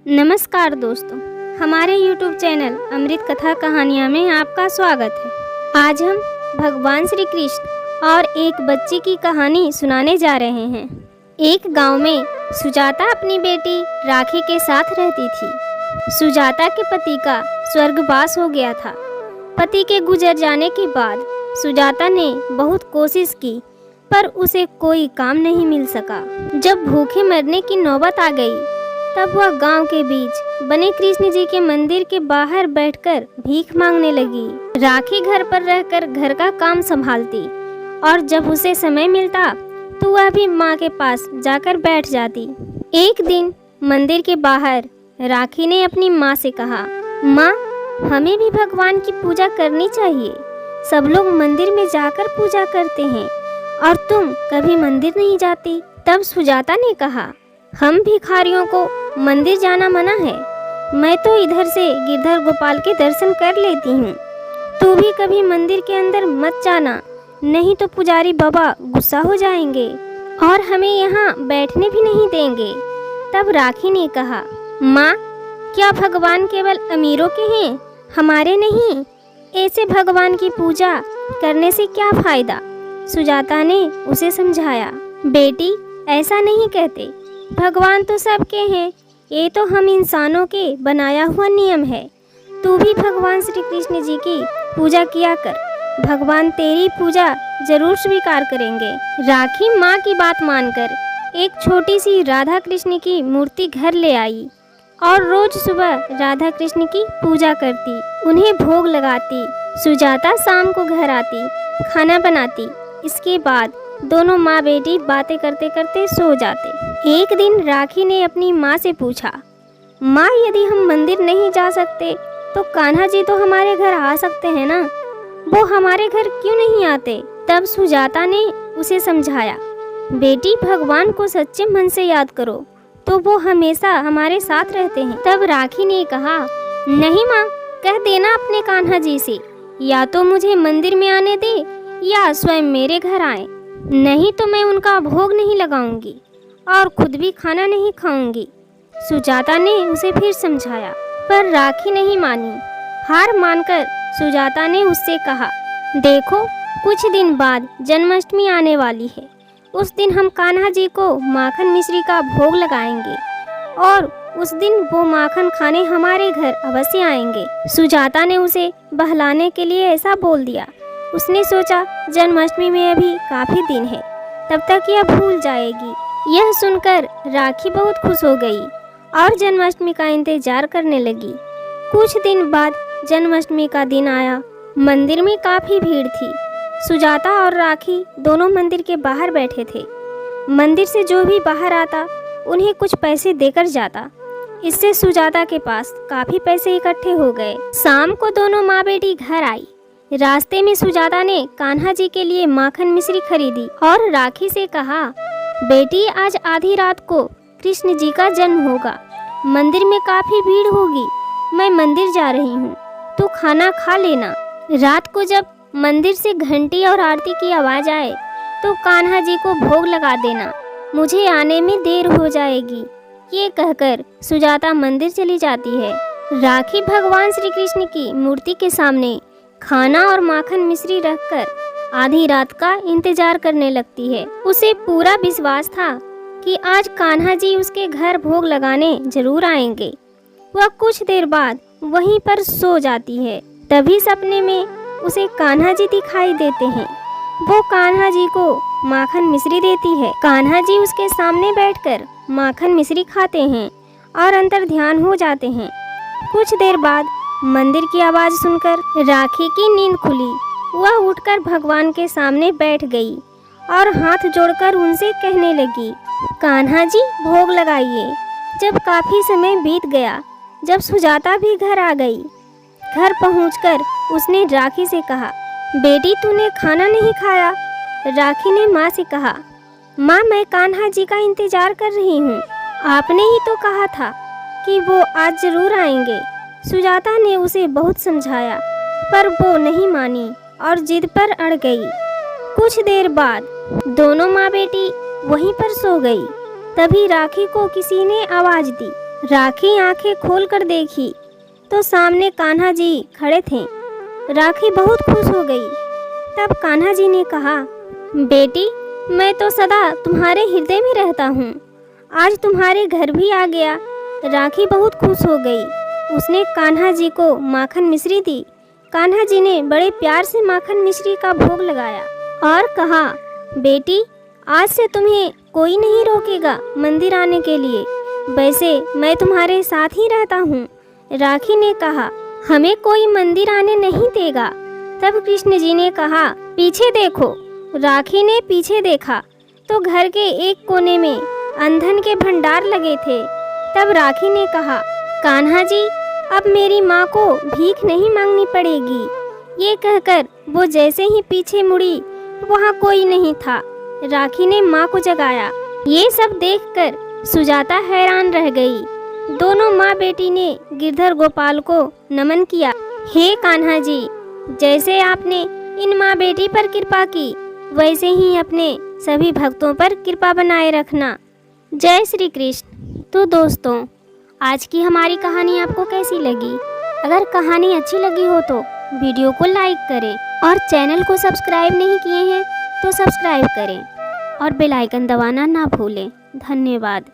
नमस्कार दोस्तों, हमारे YouTube चैनल अमृत कथा कहानियाँ में आपका स्वागत है। आज हम भगवान श्री कृष्ण और एक बच्चे की कहानी सुनाने जा रहे हैं। एक गांव में सुजाता अपनी बेटी राखी के साथ रहती थी। सुजाता के पति का स्वर्गवास हो गया था। पति के गुजर जाने के बाद सुजाता ने बहुत कोशिश की, पर उसे कोई काम नहीं मिल सका। जब भूखे मरने की नौबत आ गई, तब वह गांव के बीच बने कृष्ण जी के मंदिर के बाहर बैठकर भीख मांगने लगी। राखी घर पर रहकर घर का काम संभालती और जब उसे समय मिलता तो वह भी माँ के पास जाकर बैठ जाती। एक दिन मंदिर के बाहर राखी ने अपनी माँ से कहा, माँ, हमें भी भगवान की पूजा करनी चाहिए। सब लोग मंदिर में जाकर पूजा करते हैं और तुम कभी मंदिर नहीं जाती। तब सुजाता ने कहा, हम भिखारियों को मंदिर जाना मना है। मैं तो इधर से गिरधर गोपाल के दर्शन कर लेती हूँ। तू भी कभी मंदिर के अंदर मत जाना, नहीं तो पुजारी बाबा गुस्सा हो जाएंगे और हमें यहाँ बैठने भी नहीं देंगे। तब राखी ने कहा, माँ, क्या भगवान केवल अमीरों के हैं, हमारे नहीं? ऐसे भगवान की पूजा करने से क्या फायदा? सुजाता ने उसे समझाया, बेटी, ऐसा नहीं कहते। भगवान तो सबके हैं, ये तो हम इंसानों के बनाया हुआ नियम है। तू भी भगवान श्री कृष्ण जी की पूजा किया कर, भगवान तेरी पूजा जरूर स्वीकार करेंगे। राखी माँ की बात मानकर एक छोटी सी राधा कृष्ण की मूर्ति घर ले आई और रोज सुबह राधा कृष्ण की पूजा करती, उन्हें भोग लगाती। सुजाता शाम को घर आती, खाना बनाती। इसके बाद दोनों माँ बेटी बातें करते करते सो जाते। एक दिन राखी ने अपनी माँ से पूछा, माँ, यदि हम मंदिर नहीं जा सकते तो कान्हा जी तो हमारे घर आ सकते हैं ना? वो हमारे घर क्यों नहीं आते? तब सुजाता ने उसे समझाया, बेटी, भगवान को सच्चे मन से याद करो तो वो हमेशा हमारे साथ रहते हैं। तब राखी ने कहा, नहीं माँ, कह देना अपने कान्हा जी से, या तो मुझे मंदिर में आने दे या स्वयं मेरे घर आए, नहीं तो मैं उनका भोग नहीं लगाऊंगी और खुद भी खाना नहीं खाऊंगी। सुजाता ने उसे फिर समझाया, पर राखी नहीं मानी। हार मानकर सुजाता ने उससे कहा, देखो, कुछ दिन बाद जन्माष्टमी आने वाली है। उस दिन हम कान्हा जी को माखन मिश्री का भोग लगाएंगे और उस दिन वो माखन खाने हमारे घर अवश्य आएंगे। सुजाता ने उसे बहलाने के लिए ऐसा बोल दिया। उसने सोचा, जन्माष्टमी में अभी काफी दिन है, तब तक यह भूल जाएगी। यह सुनकर राखी बहुत खुश हो गई और जन्माष्टमी का इंतजार करने लगी। कुछ दिन बाद जन्माष्टमी का दिन आया। मंदिर में काफी भीड़ थी। सुजाता और राखी दोनों मंदिर के बाहर बैठे थे। मंदिर से जो भी बाहर आता उन्हें कुछ पैसे देकर जाता। इससे सुजाता के पास काफी पैसे इकट्ठे हो गए। शाम को दोनों माँ बेटी घर आई। रास्ते में सुजाता ने कान्हा जी के लिए माखन मिश्री खरीदी और राखी से कहा, बेटी, आज आधी रात को कृष्ण जी का जन्म होगा। मंदिर में काफी भीड़ होगी। मैं मंदिर जा रही हूँ, तू खाना खा लेना। रात को जब मंदिर से घंटी और आरती की आवाज आए तो कान्हा जी को भोग लगा देना, मुझे आने में देर हो जाएगी। ये कहकर सुजाता मंदिर चली जाती है। राखी भगवान श्री कृष्ण की मूर्ति के सामने खाना और माखन मिश्री रखकर आधी रात का इंतजार करने लगती है। उसे पूरा विश्वास था कि आज कान्हा जी उसके घर भोग लगाने जरूर आएंगे। वह कुछ देर बाद वहीं पर सो जाती है। तभी सपने में उसे कान्हा जी दिखाई देते हैं। वो कान्हा जी को माखन मिश्री देती है। कान्हा जी उसके सामने बैठकर माखन मिश्री खाते हैं और अंतर ध्यान हो जाते हैं। कुछ देर बाद मंदिर की आवाज सुनकर राखी की नींद खुली। वह उठकर भगवान के सामने बैठ गई और हाथ जोड़कर उनसे कहने लगी, कान्हा जी, भोग लगाइए। जब काफी समय बीत गया, जब सुजाता भी घर आ गई, घर पहुंचकर उसने राखी से कहा, बेटी, तूने खाना नहीं खाया? राखी ने माँ से कहा, माँ, मैं कान्हा जी का इंतजार कर रही हूँ। आपने ही तो कहा था कि वो आज जरूर आएंगे। सुजाता ने उसे बहुत समझाया, पर वो नहीं मानी और जिद पर अड़ गई। कुछ देर बाद दोनों माँ बेटी वहीं पर सो गई। तभी राखी को किसी ने आवाज दी, राखी आंखें खोलकर देखी तो सामने कान्हा जी खड़े थे। राखी बहुत खुश हो गई। तब कान्हा जी ने कहा, बेटी, मैं तो सदा तुम्हारे हृदय में रहता हूँ, आज तुम्हारे घर भी आ गया। राखी बहुत खुश हो गई। उसने कान्हा जी को माखन मिश्री दी। कान्हा जी ने बड़े प्यार से माखन मिश्री का भोग लगाया और कहा, बेटी, आज से तुम्हें कोई नहीं रोकेगा मंदिर आने के लिए। वैसे मैं तुम्हारे साथ ही रहता हूँ। राखी ने कहा, हमें कोई मंदिर आने नहीं देगा। तब कृष्ण जी ने कहा, पीछे देखो। राखी ने पीछे देखा तो घर के एक कोने में अंधन के भंडार लगे थे। तब राखी ने कहा, कान्हा जी, अब मेरी माँ को भीख नहीं मांगनी पड़ेगी। ये कहकर वो जैसे ही पीछे मुड़ी, वहाँ कोई नहीं था। राखी ने माँ को जगाया। ये सब देखकर सुजाता हैरान रह गई। दोनों माँ बेटी ने गिरधर गोपाल को नमन किया। हे कान्हा जी, जैसे आपने इन माँ बेटी पर कृपा की, वैसे ही अपने सभी भक्तों पर कृपा बनाए रखना। जय श्री कृष्ण। तो दोस्तों, आज की हमारी कहानी आपको कैसी लगी? अगर कहानी अच्छी लगी हो तो वीडियो को लाइक करें और चैनल को सब्सक्राइब नहीं किए हैं तो सब्सक्राइब करें और बेल आइकन दबाना ना भूलें। धन्यवाद।